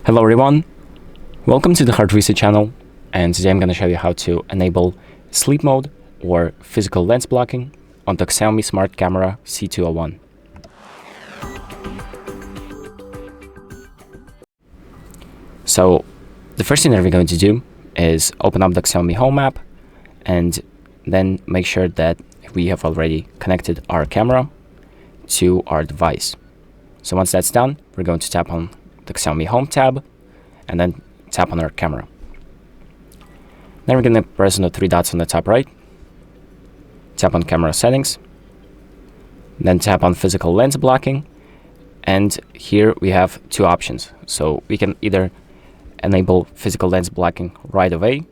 Hello everyone, welcome to the HardReset channel, and today I'm going to show you how to enable sleep mode or physical lens blocking on the XIAOMI Smart Camera C201. So the first thing that we're going to do is open up the XIAOMI Home app and then make sure that we have already connected our camera to our device. So once that's done, we're going to tap on the XIAOMI Home tab and then tap on our camera. Then we're going to press on the three dots on the top right, tap on camera settings, then tap on physical lens blocking, and here we have two options. So we can either enable physical lens blocking right away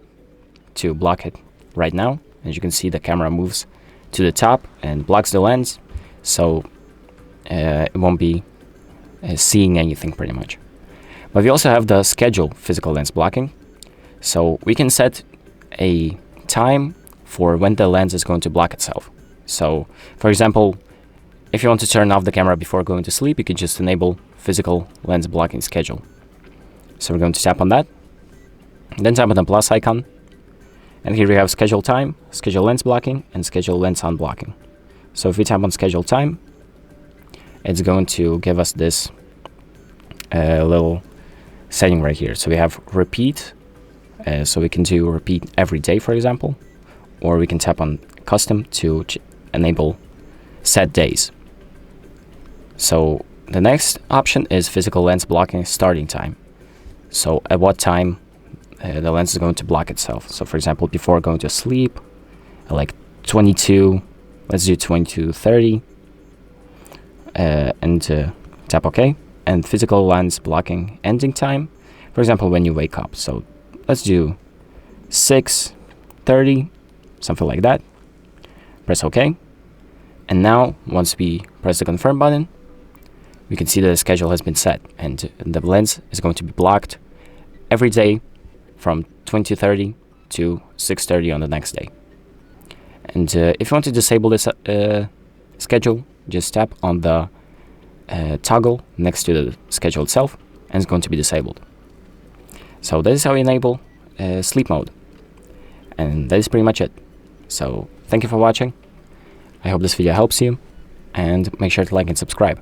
to block it right now. As you can see, the camera moves to the top and blocks the lens, so it won't be seeing anything pretty much. But we also have the schedule physical lens blocking, so we can set a time for when the lens is going to block itself. So for example, if you want to turn off the camera before going to sleep, you can just enable physical lens blocking schedule. So we're going to tap on that, then tap on the plus icon, and here we have schedule time, schedule lens blocking, and schedule lens unblocking. So if we tap on schedule time, it's going to give us this little setting right here. So we have repeat, so we can do repeat every day, for example, or we can tap on custom to enable set days. So the next option is physical lens blocking starting time. So at what time the lens is going to block itself. So for example, before going to sleep, like 22, let's do 22:30, and tap OK. And physical lens blocking ending time, for example, when you wake up. So let's do 6:30, something like that. Press OK. And now, once we press the confirm button, we can see that the schedule has been set, and the lens is going to be blocked every day from 22:30 to 6:30 on the next day. And if you want to disable this schedule, just tap on the toggle next to the schedule itself, and it's going to be disabled. So that is how we enable sleep mode, and that is pretty much it. So thank you for watching. I hope this video helps you, and make sure to like and subscribe.